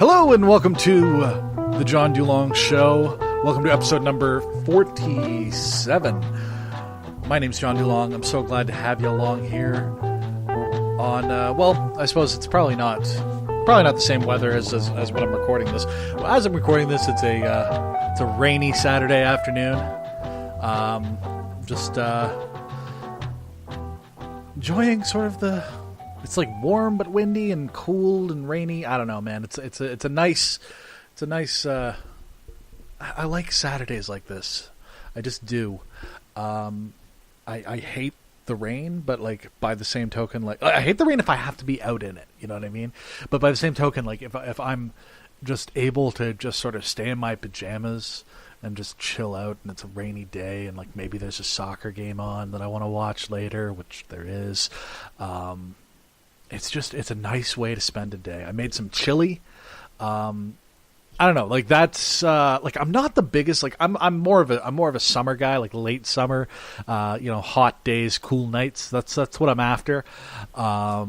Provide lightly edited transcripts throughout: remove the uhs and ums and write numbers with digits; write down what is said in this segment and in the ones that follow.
Hello and welcome to the John Dulong Show. Welcome to episode number 47. My name's John Dulong. I'm so glad to have you along here on, I suppose it's probably not the same weather as when I'm recording this. Well, as I'm recording this, it's a rainy Saturday afternoon. Just enjoying sort of it's like warm but windy and cool and rainy. I don't know, man. It's a nice. I like Saturdays like this. I just do. I hate the rain, but like by the same token, like I hate the rain if I have to be out in it. You know what I mean? But by the same token, like if I'm just able to just sort of stay in my pajamas and just chill out, and it's a rainy day, and like maybe there's a soccer game on that I want to watch later, which there is. It's a nice way to spend a day. I made some chili. I don't know, like that's like I'm not the biggest, like I'm more of a summer guy, like late summer, hot days, cool nights. That's what I'm after. I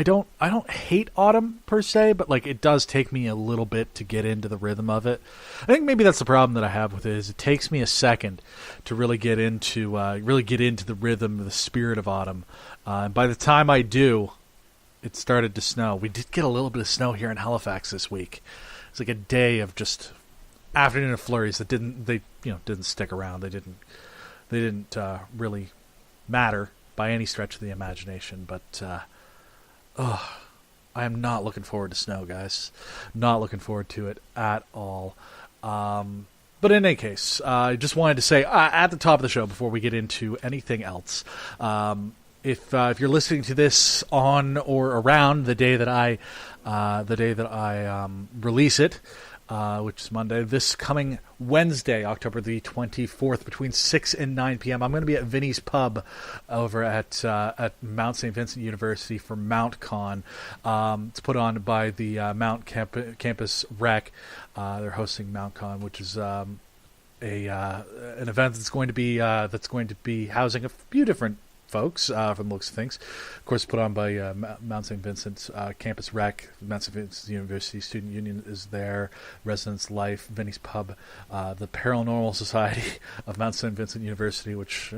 don't hate autumn per se, but like it does take me a little bit to get into the rhythm of it. I think maybe that's the problem that I have with it, is it takes me a second to really get into the rhythm, the spirit of autumn. And by the time I do, it started to snow. We did get a little bit of snow here in Halifax this week. It's like a day of just afternoon of flurries that didn't stick around. They didn't really matter by any stretch of the imagination, but I am not looking forward to snow, guys. Not looking forward to it at all. But in any case, I just wanted to say at the top of the show, before we get into anything else, if you're listening to this on or around the day that I release it, which is Monday, this coming Wednesday, October the 24th, between 6 and 9 p.m., I'm going to be at Vinny's Pub over at Mount St. Vincent University for MountCon. It's put on by the Mount Campus Rec. They're hosting MountCon, which is an event that's going to be housing a few different folks from the looks of things. Of course, put on by Mount St. Vincent Campus Rec. Mount St. Vincent University Student Union is there. Residence Life, Vinny's Pub, the Paranormal Society of Mount St. Vincent University, which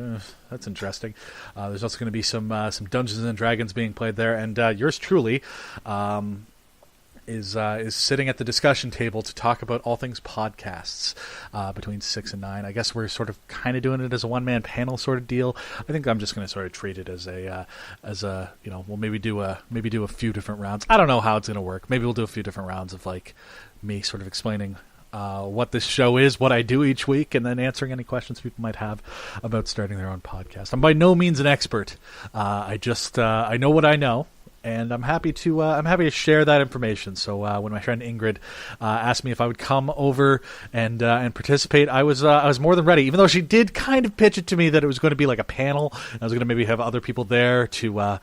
that's interesting. There's also going to be some Dungeons and Dragons being played there, and yours truly is sitting at the discussion table to talk about all things podcasts between 6 and 9. I guess we're sort of kind of doing it as a one-man panel sort of deal. I think I'm just going to sort of treat it as we'll maybe do a few different rounds. I don't know how it's going to work. Maybe we'll do a few different rounds of like me sort of explaining what this show is, what I do each week, and then answering any questions people might have about starting their own podcast. I'm by no means an expert. I know what I know. And I'm happy to share that information. So when my friend Ingrid asked me if I would come over and participate, I was more than ready. Even though she did kind of pitch it to me that it was going to be like a panel, and I was going to maybe have other people there to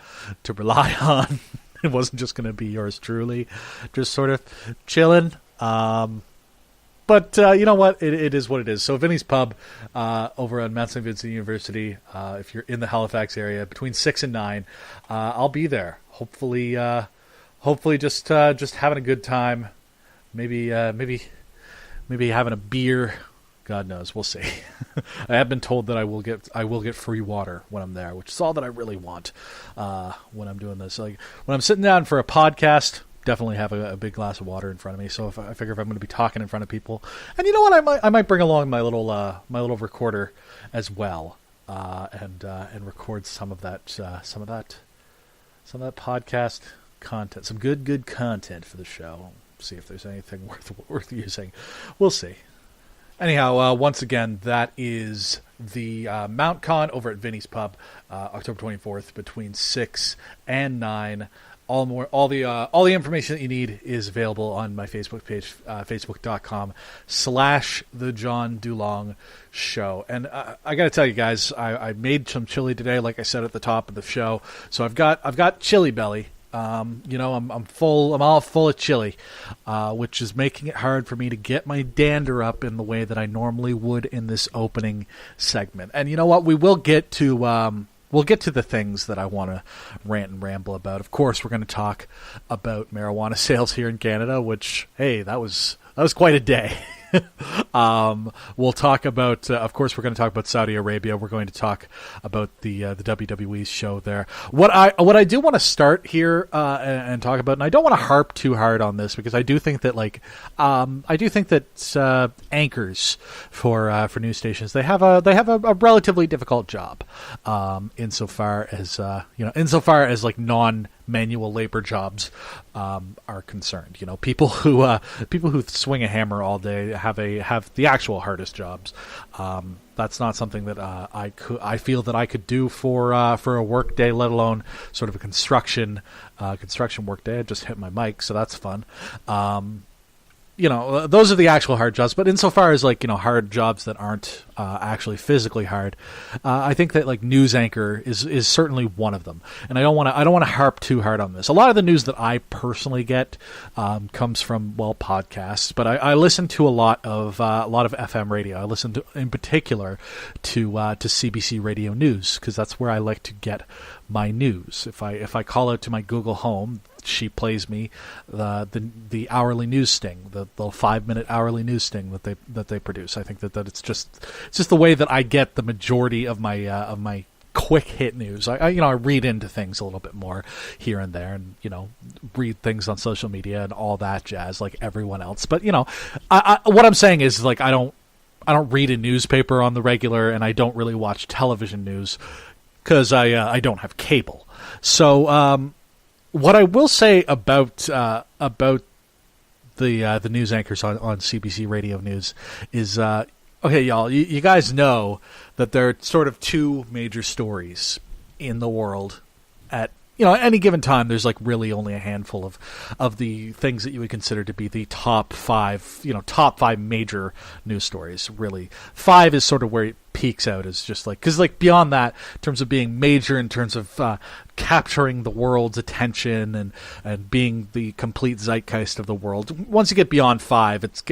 rely on. It wasn't just going to be yours truly, just sort of chilling. But you know what? It is what it is. So Vinny's Pub over on Mount St. Vincent University, if you're in the Halifax area, between 6 and 9, I'll be there. Hopefully just having a good time. Maybe having a beer. God knows. We'll see. I have been told that I will get free water when I'm there, which is all that I really want when I'm doing this. Like when I'm sitting down for a podcast, definitely have a big glass of water in front of me. So I figure if I'm going to be talking in front of people, and you know what, I might bring along my little recorder as well, and record some of that podcast content, some good content for the show. See if there's anything worth using. We'll see. Anyhow, once again, that is the MountCon over at Vinny's Pub, October 24th, between 6 and 9. All the information that you need is available on my Facebook page, facebook.com/The John Dulong Show. And I got to tell you guys, I made some chili today, like I said at the top of the show. So I've got chili belly. I'm all full of chili, which is making it hard for me to get my dander up in the way that I normally would in this opening segment. And you know what? We will get to we'll get to the things that I want to rant and ramble about. Of course, we're going to talk about marijuana sales here in Canada, which, hey, that was quite a day. We'll talk about, of course, we're going to talk about Saudi Arabia. We're going to talk about the WWE show there. What I do want to start here and talk about, and I don't want to harp too hard on this because I do think that anchors for news stations, they have a relatively difficult job, insofar as like non-manual labor jobs are concerned. People who swing a hammer all day have the actual hardest jobs. That's not something that I feel that I could do for a work day, let alone sort of a construction work day. I just hit my mic, so that's fun. Those are the actual hard jobs. But insofar as hard jobs that aren't actually physically hard, I think that news anchor is certainly one of them. And I don't want to harp too hard on this. A lot of the news that I personally get comes from podcasts, but I listen to a lot of FM radio. I listen to, in particular, to CBC Radio News, because that's where I like to get my news. If I call out to my Google Home, she plays me the hourly news sting, the 5-minute hourly news sting that they produce. I think that it's just the way that I get the majority of my quick hit news. I read into things a little bit more here and there, and read things on social media and all that jazz like everyone else. But what I'm saying is I don't read a newspaper on the regular, and I don't really watch television news because I don't have cable. So what I will say about the news anchors on CBC Radio News is, okay, y'all, you guys know that there are sort of two major stories in the world at any given time. There's really only a handful of the things that you would consider to be the top five major news stories. Really, 5 is sort of where it peaks out as just because beyond that, in terms of being major, in terms of capturing the world's attention and being the complete zeitgeist of the world, once you get beyond 5,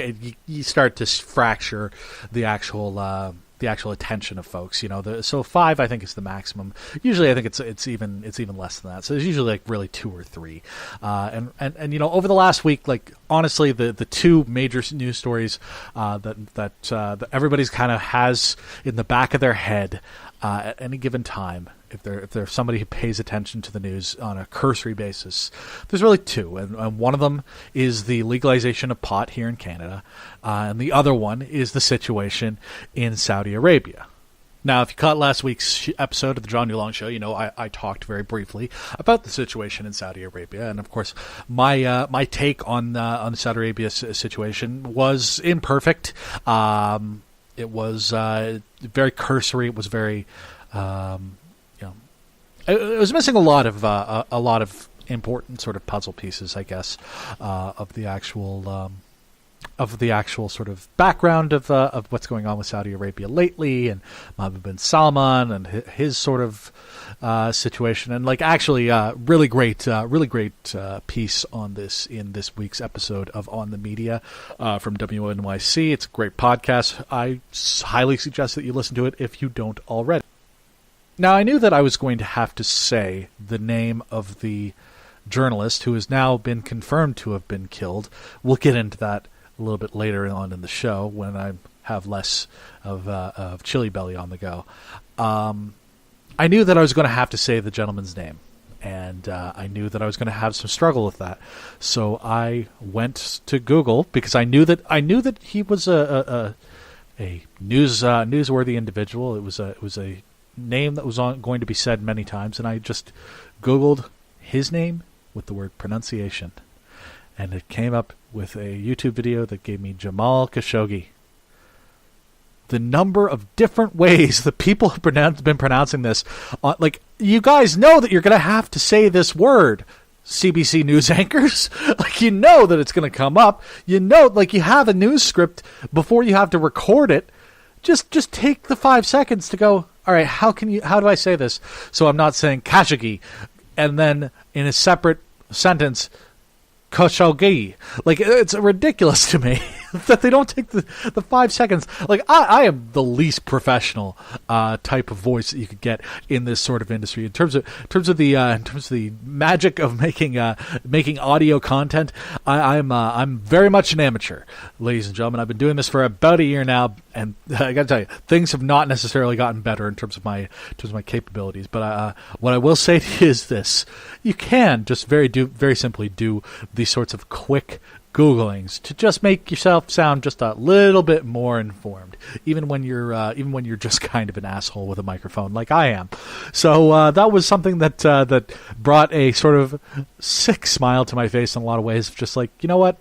you start to fracture the actual attention of folks. So 5 I think is the maximum. Usually I think it's even less than that. So there's usually really 2 or 3. And over the last week, honestly, the 2 major news stories that everybody's kind of has in the back of their head at any given time, if they're somebody who pays attention to the news on a cursory basis, there's really 2, and one of them is the legalization of pot here in Canada, and the other one is the situation in Saudi Arabia. Now, if you caught last week's episode of the John Dulong Show, I talked very briefly about the situation in Saudi Arabia, and of course, my take on the Saudi Arabia situation was imperfect. It was very cursory. It was very, it was missing a lot of important sort of puzzle pieces, I guess, of the actual sort of background of what's going on with Saudi Arabia lately, and Mohammed bin Salman and his sort of situation, and really great piece on this in this week's episode of On the Media from WNYC. It's a great podcast. I highly suggest that you listen to it if you don't already. Now, I knew that I was going to have to say the name of the journalist who has now been confirmed to have been killed. We'll get into that a little bit later on in the show when I have less of chili belly on the go. I knew that I was going to have to say the gentleman's name, and I knew that I was going to have some struggle with that. So I went to Google because I knew that he was a newsworthy individual. It was a name that was going to be said many times, and I just Googled his name with the word pronunciation, and it came up with a YouTube video that gave me Jamal Khashoggi. The number of different ways that people have been pronouncing this, you guys know that you're going to have to say this word, CBC news anchors. That it's going to come up. You have a news script before you have to record it. Just take the 5 seconds to go, all right, how do I say this? So I'm not saying Khashoggi, and then in a separate sentence, Khashoggi. It's ridiculous to me. that they don't take the 5 seconds. Like, I am the least professional type of voice that you could get in this sort of industry in terms of the magic of making audio content. I'm very much an amateur, ladies and gentlemen. I've been doing this for about a year now, and I got to tell you, things have not necessarily gotten better in terms of my capabilities. But what I will say to you is this: you can just very simply do these sorts of quick Googlings to just make yourself sound just a little bit more informed, even when you're just kind of an asshole with a microphone like I am. So that was something that brought a sort of sick smile to my face in a lot of ways. Just like, you know what,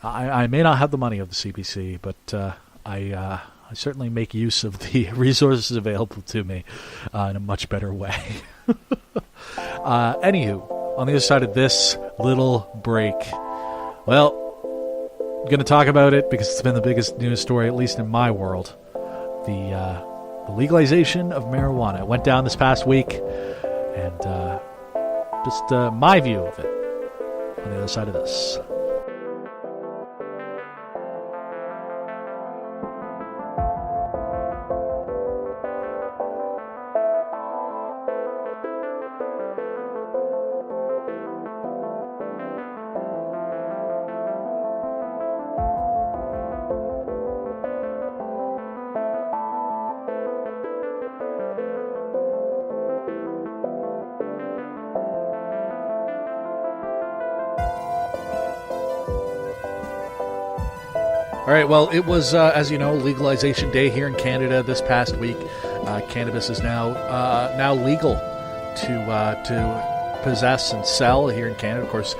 I may not have the money of the CBC, but I certainly make use of the resources available to me in a much better way. Anywho, on the other side of this little break, well, I'm going to talk about it because it's been the biggest news story, at least in my world. The legalization of marijuana. It went down this past week, and just my view of it on the other side of this. All right, well, it was, as you know, legalization day here in Canada this past week. Cannabis is now legal to possess and sell here in Canada. Of course,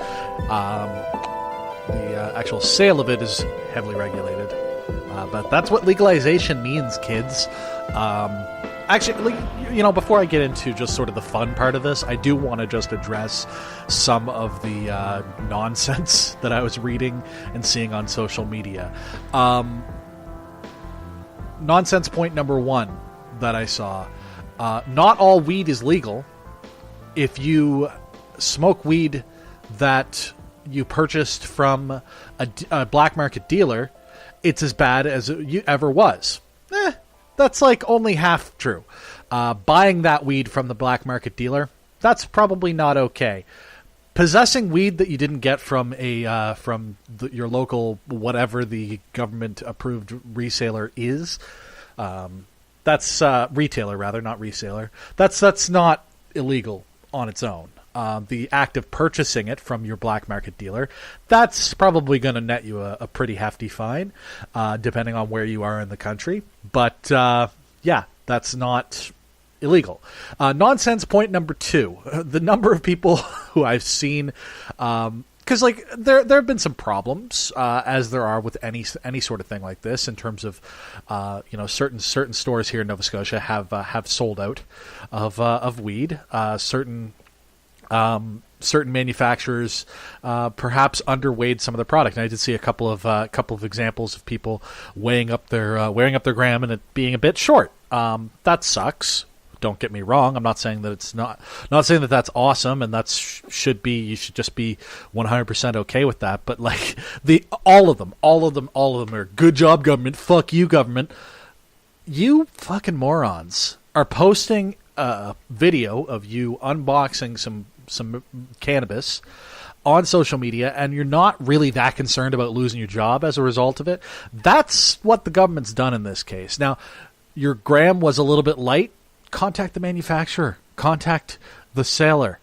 the actual sale of it is heavily regulated. But that's what legalization means, kids. Actually, you know, before I get into just sort of the fun part of this, I do want to just address some of the nonsense that I was reading and seeing on social media. Nonsense point number one that I saw. Not all weed is legal. If you smoke weed that you purchased from a black market dealer, it's as bad as it ever was. That's like only half true. Buying that weed from the black market dealer, that's probably not okay. Possessing weed that you didn't get from your local whatever the government approved reseller is, that's retailer rather, not reseller. That's not illegal on its own. The act of purchasing it from your black market dealer, that's probably going to net you a pretty hefty fine, depending on where you are in the country. But yeah, that's not illegal. Nonsense point number two: the number of people who I've seen, because like there have been some problems, as there are with any sort of thing like this, in terms of certain stores here in Nova Scotia have sold out of weed. Certain manufacturers perhaps underweighed some of the product. And I did see a couple of examples of people weighing up their gram and it being a bit short. That sucks. Don't get me wrong. I'm not saying that it's not saying that that's awesome and that should be. You should just be 100% okay with that. But like all of them are good job, government. Fuck you, government. You fucking morons are posting a video of you unboxing some cannabis on social media, and you're not really that concerned about losing your job as a result of it. That's what the government's done in this case. Now, your gram was a little bit light. Contact the manufacturer. Contact the seller.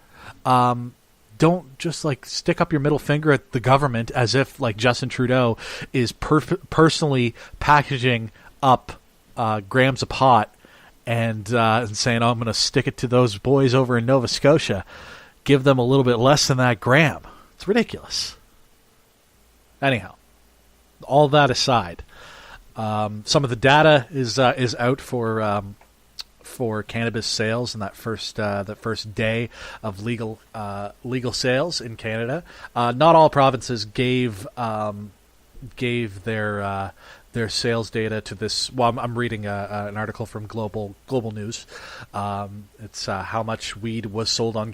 Don't just like stick up your middle finger at the government as if like Justin Trudeau is personally packaging up grams of pot and saying, "Oh, I'm going to stick it to those boys over in Nova Scotia. Give them a little bit less than that gram." It's ridiculous. Anyhow, all that aside, some of the data is out for cannabis sales in that first day of legal sales in Canada. Not all provinces gave their sales data to this. Well, I'm reading an article from Global News. It's how much weed was sold on